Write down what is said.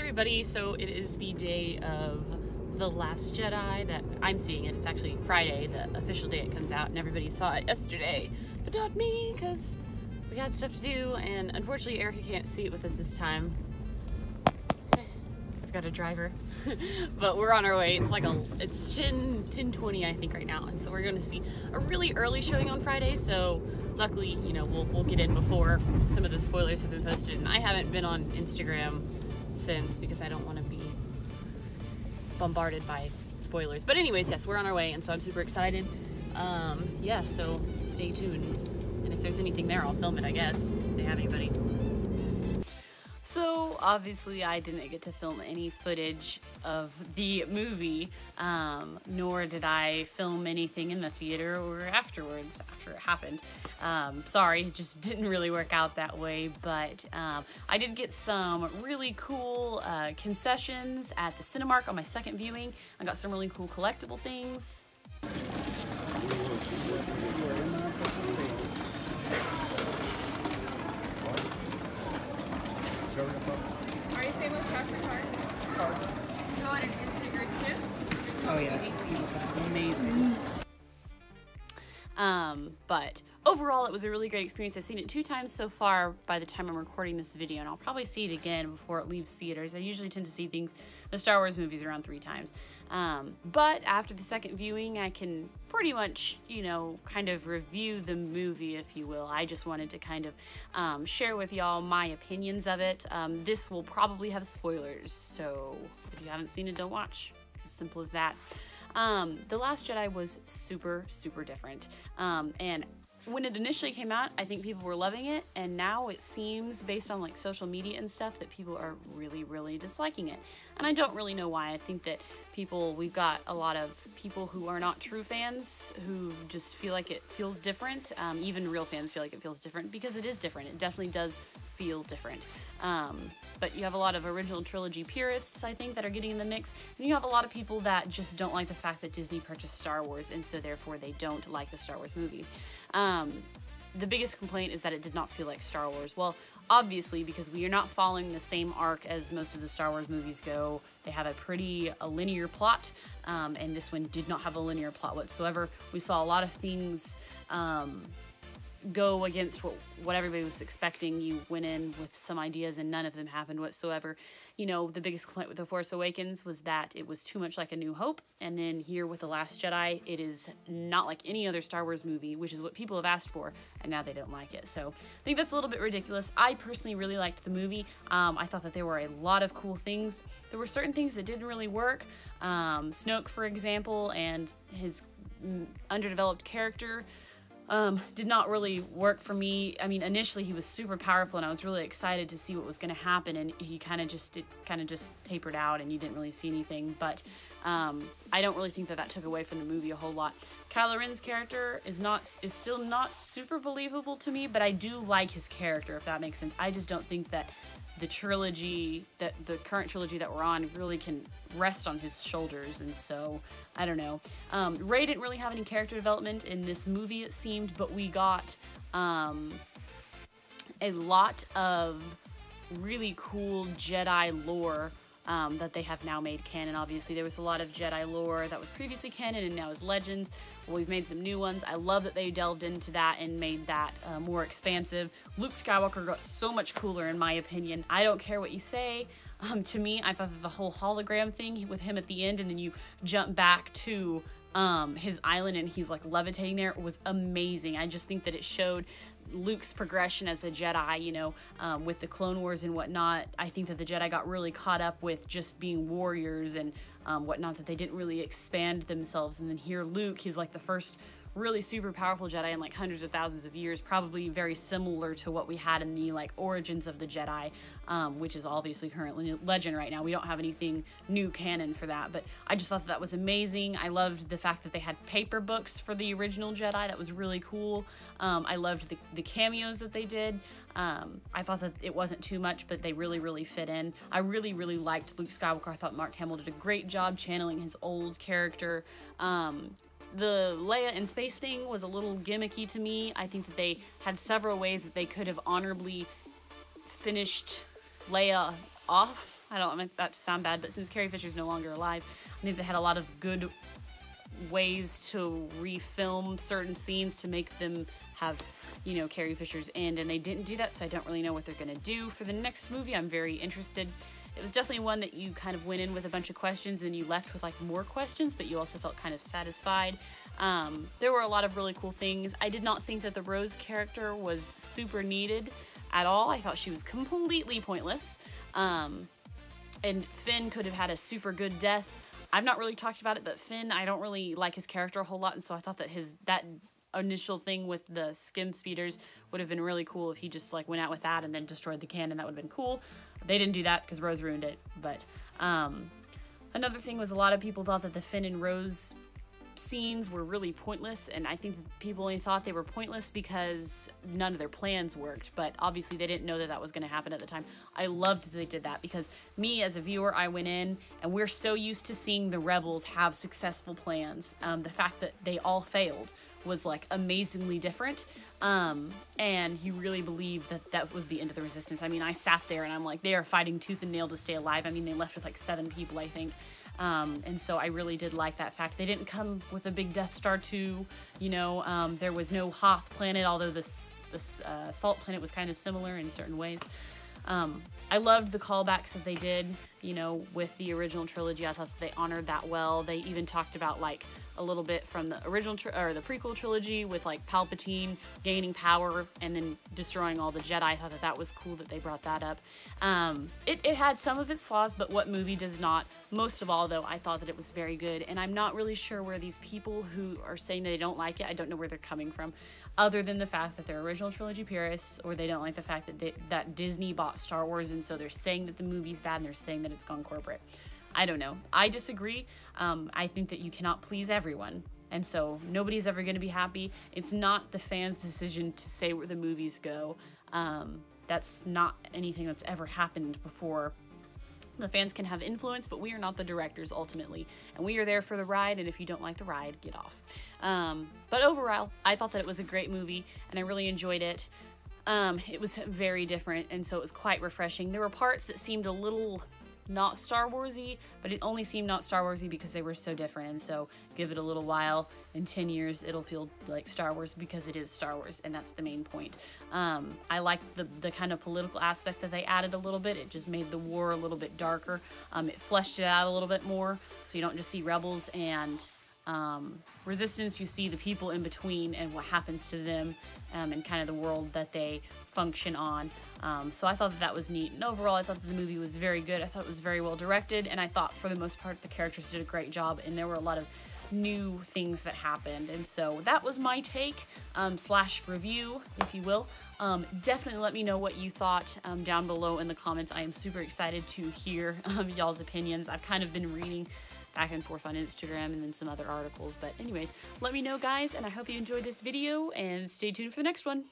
everybody. So it is the day of The Last Jedi that I'm seeing it. It's actually Friday, the official day it comes out, and everybody saw it yesterday, but not me, because we had stuff to do, and unfortunately Erica can't see it with us this time. I've got a driver, but we're on our way. It's 10:20 I think right now, and so we're going to see a really early showing on Friday, so luckily, you know, we'll get in before some of the spoilers have been posted, and I haven't been on Instagram since because I don't want to be bombarded by spoilers. But anyways, yes, we're on our way, and so I'm super excited. Yeah, so stay tuned, and if there's anything there, I'll film it, I guess, if they have anybody. So obviously I didn't get to film any footage of the movie, nor did I film anything in the theater or afterwards, after it happened. Sorry, it just didn't really work out that way, but I did get some really cool concessions at the Cinemark on my second viewing. I got some really cool collectible things. Are you saying with Dr. Card? Go on and insert your chip? Oh yes, this is amazing. But overall it was a really great experience. I've seen it 2 times so far by the time I'm recording this video, and I'll probably see it again before it leaves theaters. I usually tend to see the Star Wars movies around 3 times. But after the second viewing, I can pretty much, you know, kind of review the movie, if you will. I just wanted to kind of share with y'all my opinions of it. This will probably have spoilers, so if you haven't seen it, don't watch. It's as simple as that. The Last Jedi was super, super different. And when it initially came out, I think people were loving it, and now it seems, based on like social media and stuff, that people are really, really disliking it. And I don't really know why. I think that we've got a lot of people who are not true fans who just feel like it feels different. Even real fans feel like it feels different because it is different. It definitely does feel different. But you have a lot of original trilogy purists, I think, that are getting in the mix, and you have a lot of people that just don't like the fact that Disney purchased Star Wars, and so therefore they don't like the Star Wars movie. The biggest complaint is that it did not feel like Star Wars. Well, obviously, because we are not following the same arc as most of the Star Wars movies go. They have a linear plot, and this one did not have a linear plot whatsoever. We saw a lot of things go against what everybody was expecting. You went in with some ideas and none of them happened whatsoever. You know, the biggest complaint with The Force Awakens was that it was too much like A New Hope, and then here with The Last Jedi, it is not like any other Star Wars movie, which is what people have asked for, and now they don't like it. So I think that's a little bit ridiculous. I personally really liked the movie. I thought that there were a lot of cool things. There were certain things that didn't really work. Snoke, for example, and his underdeveloped character did not really work for me. I mean, initially he was super powerful and I was really excited to see what was going to happen, and he kind of just tapered out and you didn't really see anything. But I don't really think that took away from the movie a whole lot. Kylo Ren's character is still not super believable to me, but I do like his character, if that makes sense. I just don't think that the current trilogy that we're on really can rest on his shoulders, and so I don't know. Rey didn't really have any character development in this movie, it seemed, but we got a lot of really cool Jedi lore that they have now made canon. Obviously, there was a lot of Jedi lore that was previously canon and now is legends. Well, we've made some new ones. I love that they delved into that and made that more expansive. Luke Skywalker got so much cooler, in my opinion. I don't care what you say. To me, I thought that the whole hologram thing with him at the end, and then you jump back to his island and he's like levitating there, was amazing. I just think that it showed Luke's progression as a Jedi, you know, with the Clone Wars and whatnot. I think that the Jedi got really caught up with just being warriors and whatnot, that they didn't really expand themselves. And then here Luke, he's like the first really super powerful Jedi in like hundreds of thousands of years, probably very similar to what we had in the like origins of the Jedi, which is obviously currently legend right now. We don't have anything new canon for that, but I just thought that was amazing. I loved the fact that they had paper books for the original Jedi. That was really cool. I loved the cameos that they did. I thought that it wasn't too much, but they really, really fit in. I really, really liked Luke Skywalker. I thought Mark Hamill did a great job channeling his old character. The Leia in space thing was a little gimmicky to me. I think that they had several ways that they could have honorably finished Leia off I don't want that to sound bad, but since Carrie Fisher's no longer alive, I think they had a lot of good ways to refilm certain scenes to make them have, you know, Carrie Fisher's end, and they didn't do that, so I don't really know what they're gonna do for the next movie. I'm very interested. It was definitely one that you kind of went in with a bunch of questions and you left with like more questions, but you also felt kind of satisfied. There were a lot of really cool things. I did not think that the Rose character was super needed at all. I thought she was completely pointless. And Finn could have had a super good death. I've not really talked about it, but Finn, I don't really like his character a whole lot, and so I thought that that initial thing with the skim speeders would have been really cool if he just like went out with that and then destroyed the cannon. That would have been cool. They didn't do that because Rose ruined it. But another thing was a lot of people thought that the Finn and Rose scenes were really pointless, and I think people only thought they were pointless because none of their plans worked, but obviously they didn't know that that was going to happen at the time. I loved that they did that because me as a viewer, I went in and we're so used to seeing the rebels have successful plans. The fact that they all failed was like amazingly different, and you really believe that that was the end of the resistance. I mean, I sat there and I'm like, they are fighting tooth and nail to stay alive. I mean, they left with like 7 people, I think. And so I really did like that fact. They didn't come with a big Death Star 2, you know, there was no Hoth planet, although this Salt planet was kind of similar in certain ways. I loved the callbacks that they did, you know, with the original trilogy. I thought that they honored that well. They even talked about like a little bit from the original or the prequel trilogy with like Palpatine gaining power and then destroying all the Jedi. I thought that that was cool that they brought that up. It had some of its flaws, but what movie does not? Most of all, though, I thought that it was very good, and I'm not really sure where these people who are saying that they don't like it, I don't know where they're coming from, other than the fact that they're original trilogy purists, or they don't like the fact that that Disney bought Star Wars, and so they're saying that the movie's bad and they're saying that it's gone corporate. I don't know. I disagree. I think that you cannot please everyone, and so nobody's ever going to be happy. It's not the fans' decision to say where the movies go. That's not anything that's ever happened before. The fans can have influence, but we are not the directors ultimately, and we are there for the ride, and if you don't like the ride, get off. But overall, I thought that it was a great movie, and I really enjoyed it. It was very different, and so it was quite refreshing. There were parts that seemed a little not Star Wars-y, but it only seemed not Star Wars-y because they were so different, and so give it a little while. In 10 years, it'll feel like Star Wars because it is Star Wars, and that's the main point. I liked the kind of political aspect that they added a little bit. It just made the war a little bit darker. It fleshed it out a little bit more, so you don't just see rebels and resistance, you see the people in between and what happens to them, and kind of the world that they function on. So I thought that was neat, and overall I thought that the movie was very good. I thought it was very well directed, and I thought for the most part the characters did a great job, and there were a lot of new things that happened, and so that was my take slash review, if you will. Definitely let me know what you thought down below in the comments. I am super excited to hear y'all's opinions. I've kind of been reading back and forth on Instagram and then some other articles, but anyways, let me know, guys, and I hope you enjoyed this video, and stay tuned for the next one.